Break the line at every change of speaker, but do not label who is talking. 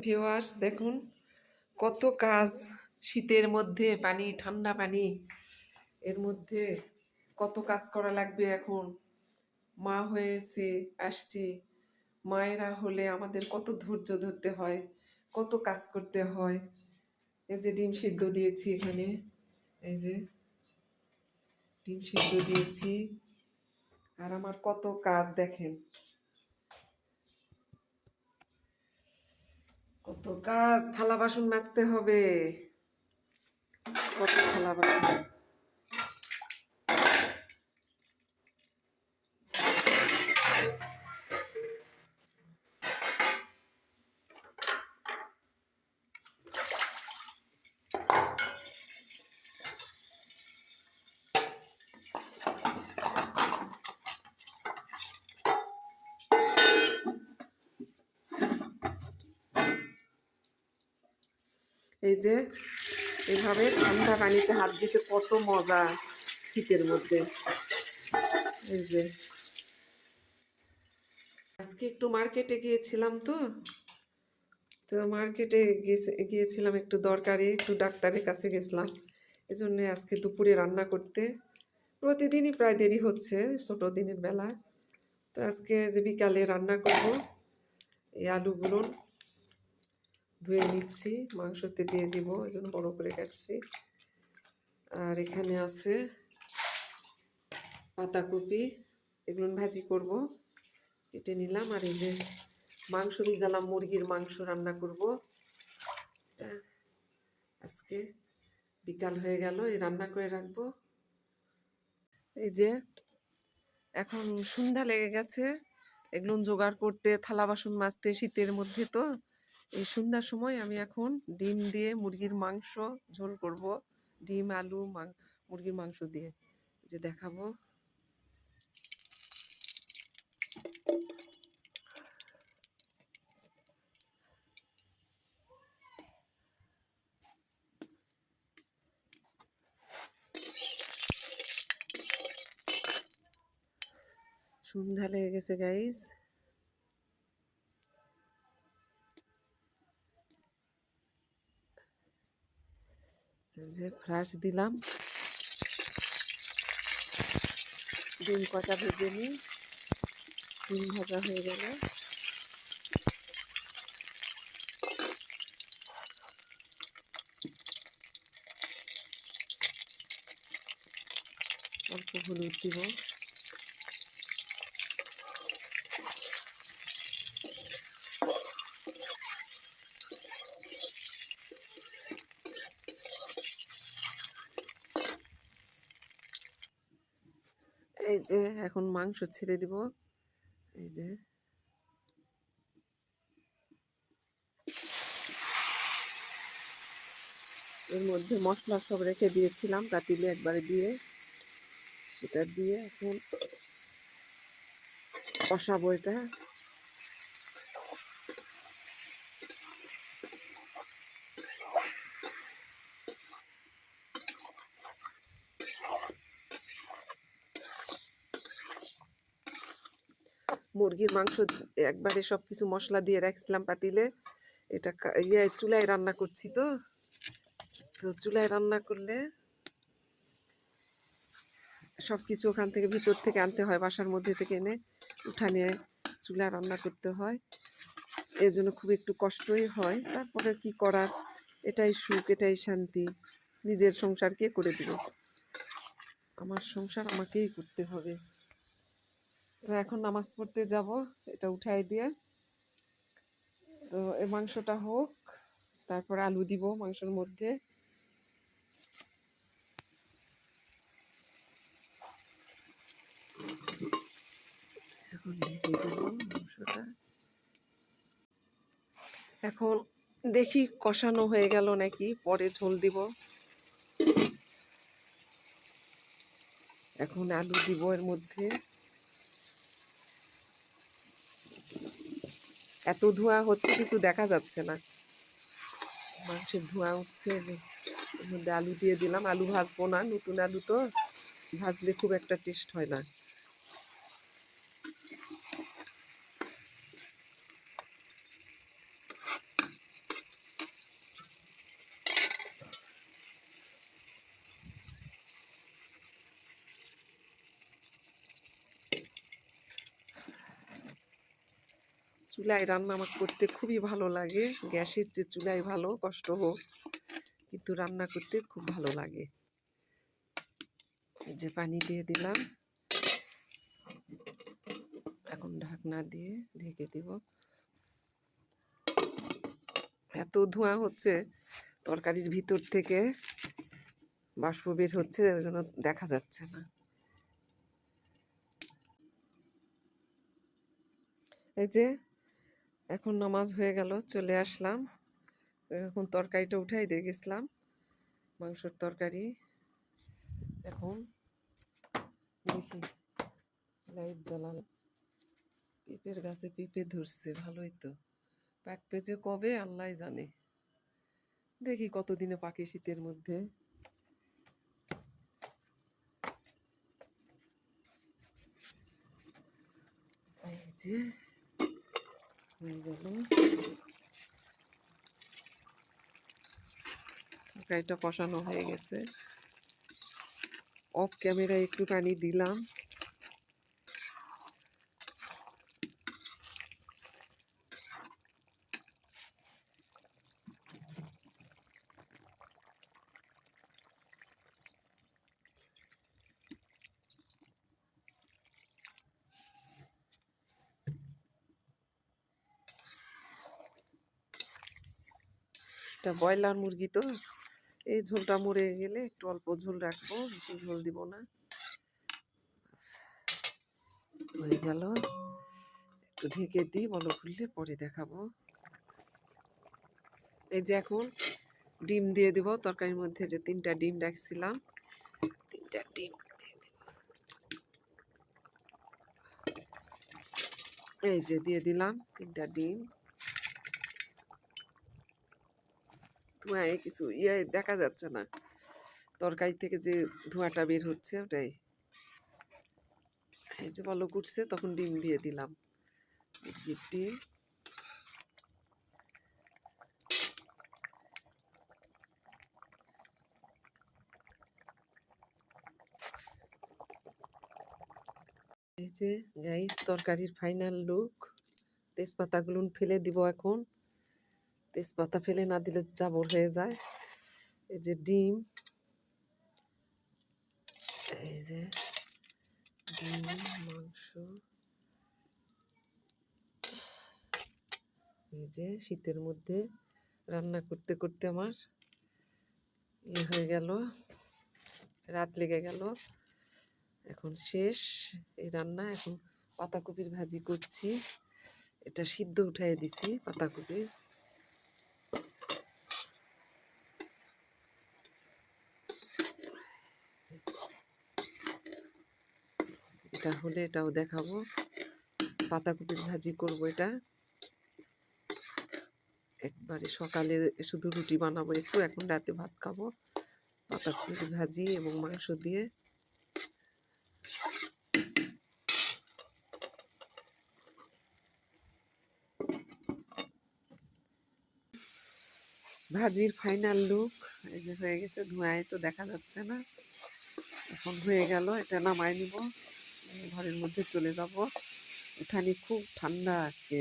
Viewers দেখুন কত কাজ শীতের মধ্যে পানি ঠান্ডা পানি এর মধ্যে কত কাজ করা লাগবে এখন মা হয়েছে আসছি মায়েরা হলে আমাদের কত ধৈর্য ধরতে হয় কত কাজ করতে হয় এই যে ডিম সিদ্ধ দিয়েছি এখানে এই যে ডিম সিদ্ধ দিয়েছি আর আমার কত কাজ দেখেন কত কাজ থালা বাসন মাজতে হবে কত থালা বাসন এই যে এভাবে ঠান্ডা পানিতে হাত দিতে কত মজা শীতের মধ্যে এই যে আজকে একটু মার্কেটে গিয়েছিলাম তো মার্কেটে গিয়েছিলাম একটু দরকারি একটু ডাক্তারের কাছে গেছিলাম এজন্য আজকে দুপুরে রান্না করতে প্রতিদিনই প্রায় দেরি হচ্ছে ছোট দিনের বেলা তো আজকে যে বিকালে রান্না করব এই আলুগুলো ধুয়ে নিচ্ছি মাংসতে দিয়ে দিব এই জন্য বড় করে কাটছি আর এখানে আছে পাতাকপি এগুলো ভাজি করব কেটে নিলাম আর এই যে মাংস ভিজালাম মুরগির মাংস রান্না করব এটা আজকে বিকাল হয়ে গেল এই রান্না করে রাখবো এই যে এখন সন্ধ্যা লেগে গেছে এগুলো জোগাড় করতে থালা বাসন মাজতে শীতের মধ্যে তো এই সন্ধ্যার সময় আমি এখন ডিম দিয়ে মুরগির মাংস ঝোল করব ডিম আলু মুরগির মাংস দিয়ে যে দেখাবো সন্ধ্যা লেগে গেছে গাইস যে ফ্রাশ দিলাম ডিম কটা ভেজে নিই ডিম ভাজা হয়ে গেল অল্প হলুদ দিব এই যে এখন মাংস ছেড়ে দিব এই যে এর মধ্যে মশলা সব রেখে দিয়েছিলাম পাতিলে একবারে দিয়ে সেটা দিয়ে এখন কষাবো এটা মুরগির মাংস একবারে সবকিছু মশলা দিয়ে রাখছিলাম পাতিলে এটা চুলায় রান্না করছি তো চুলায় রান্না করলে সবকিছু ওখান থেকে ভিতর থেকে আনতে হয় বাসার মধ্যে থেকে এনে উঠানে চুলায় রান্না করতে হয় এই জন্য খুব একটু কষ্টই হয় তারপরে কি করার এটাই সুখ এটাই শান্তি নিজের সংসার কে করে দিবে আমার সংসার আমাকেই করতে হবে তো এখন নামাজ পড়তে যাব এটা উঠাই দিয়ে তো এই মাংসটা হোক তারপর আলু দিব মাংসের মধ্যে এখন ঢেকে দেব মাংসটা এখন দেখি কষানো হয়ে গেল নাকি পরে ঝোল দিব এখন আলু দিব এর মধ্যে এত ধোঁয়া হচ্ছে কিছু দেখা যাচ্ছে না মাংসের ধোঁয়া উঠছে যে এর মধ্যে আলু দিয়ে দিলাম আলু ভাজবো না নতুন আলু তো ভাজলে খুব একটা টেস্ট হয় না চুলায় রান্না আমার করতে খুবই ভালো লাগে। গ্যাসের চেয়ে চুলায় ভালো, কষ্ট হোক, কিন্তু রান্না করতে খুব ভালো লাগে। এই যে পানি দিয়ে দিলাম, এখন ঢাকনা দিয়ে ঢেকে দিব। এত ধোঁয়া হচ্ছে তরকারির ভিতর থেকে, বাষ্প বের হচ্ছে, ওই জন্য দেখা যাচ্ছে না। এই যে এখন নামাজ হয়ে গেল, চলে আসলাম। এখন তরকারিটা উঠাই দিয়ে গেছিলাম, মাংসের তরকারি। এখন দেখি, লাইট জ্বালালাম। পেঁপের গাছে পেঁপে ধরছে, ভালোই তো। পাকবে যে কবে আল্লাহ জানে, দেখি কতদিনে পাকে শীতের মধ্যে। এই যে হয়ে গেল, তরকারিটা কষানো হয়ে গেছে। অফ ক্যামেরায় একটু পানি দিলাম। এটা ব্রয়লার মুরগি তো, এই ঝোলটা মরে গেলে একটু অল্প ঝোল রাখবো, বেশি ঝোল দিব না। হয়ে গেল, একটু ঢেকে দিই, বলো খুললে পরে দেখাবো। এই যে এখন ডিম দিয়ে দিব তরকারির মধ্যে, যে 3টা ডিম রাখছিলাম, 3টা ডিম দিয়ে দিব। এই যে দিয়ে দিলাম 3টা ডিম। ধোঁয়ায় কিছু দেখা যাচ্ছে না, তরকারি থেকে যে ধোঁয়াটা বের হচ্ছে ওটাই। এই যে বলক উঠছে, তখন ডিম দিয়ে দিলাম, ডিম। এই যে গাইস, তরকারির ফাইনাল লুক। তেজপাতাগুলো ফেলে দিব এখন, তেজপাতা ফেলে না দিলে জাবর হয়ে যায়। এই যে ডিম, এই যে ডিম, মাংস। এই যে শীতের মধ্যে রান্না করতে করতে আমার হয়ে গেল, রাত লেগে গেল। এখন শেষ এই রান্না। এখন পাতাকপির ভাজি করছি, এটা সিদ্ধ উঠাই দিছি পাতাকপির। এটা হলে এটাও দেখাবো, পাতাকপির ভাজি করব। এটা একবারে সকালে শুধু রুটি বানাবো একটু, এখন রাতে ভাত খাবো। পাতাকপির ভাজি এবং মাংস দিয়ে। ভাজির ফাইনাল লুক এই যে হয়ে গেছে, ধোঁয়ায় তো দেখা যাচ্ছে না। এখন হয়ে গেল, এটা নামাই নিব, ঘরের মধ্যে চলে যাব। উঠানে খুব ঠান্ডা আজকে।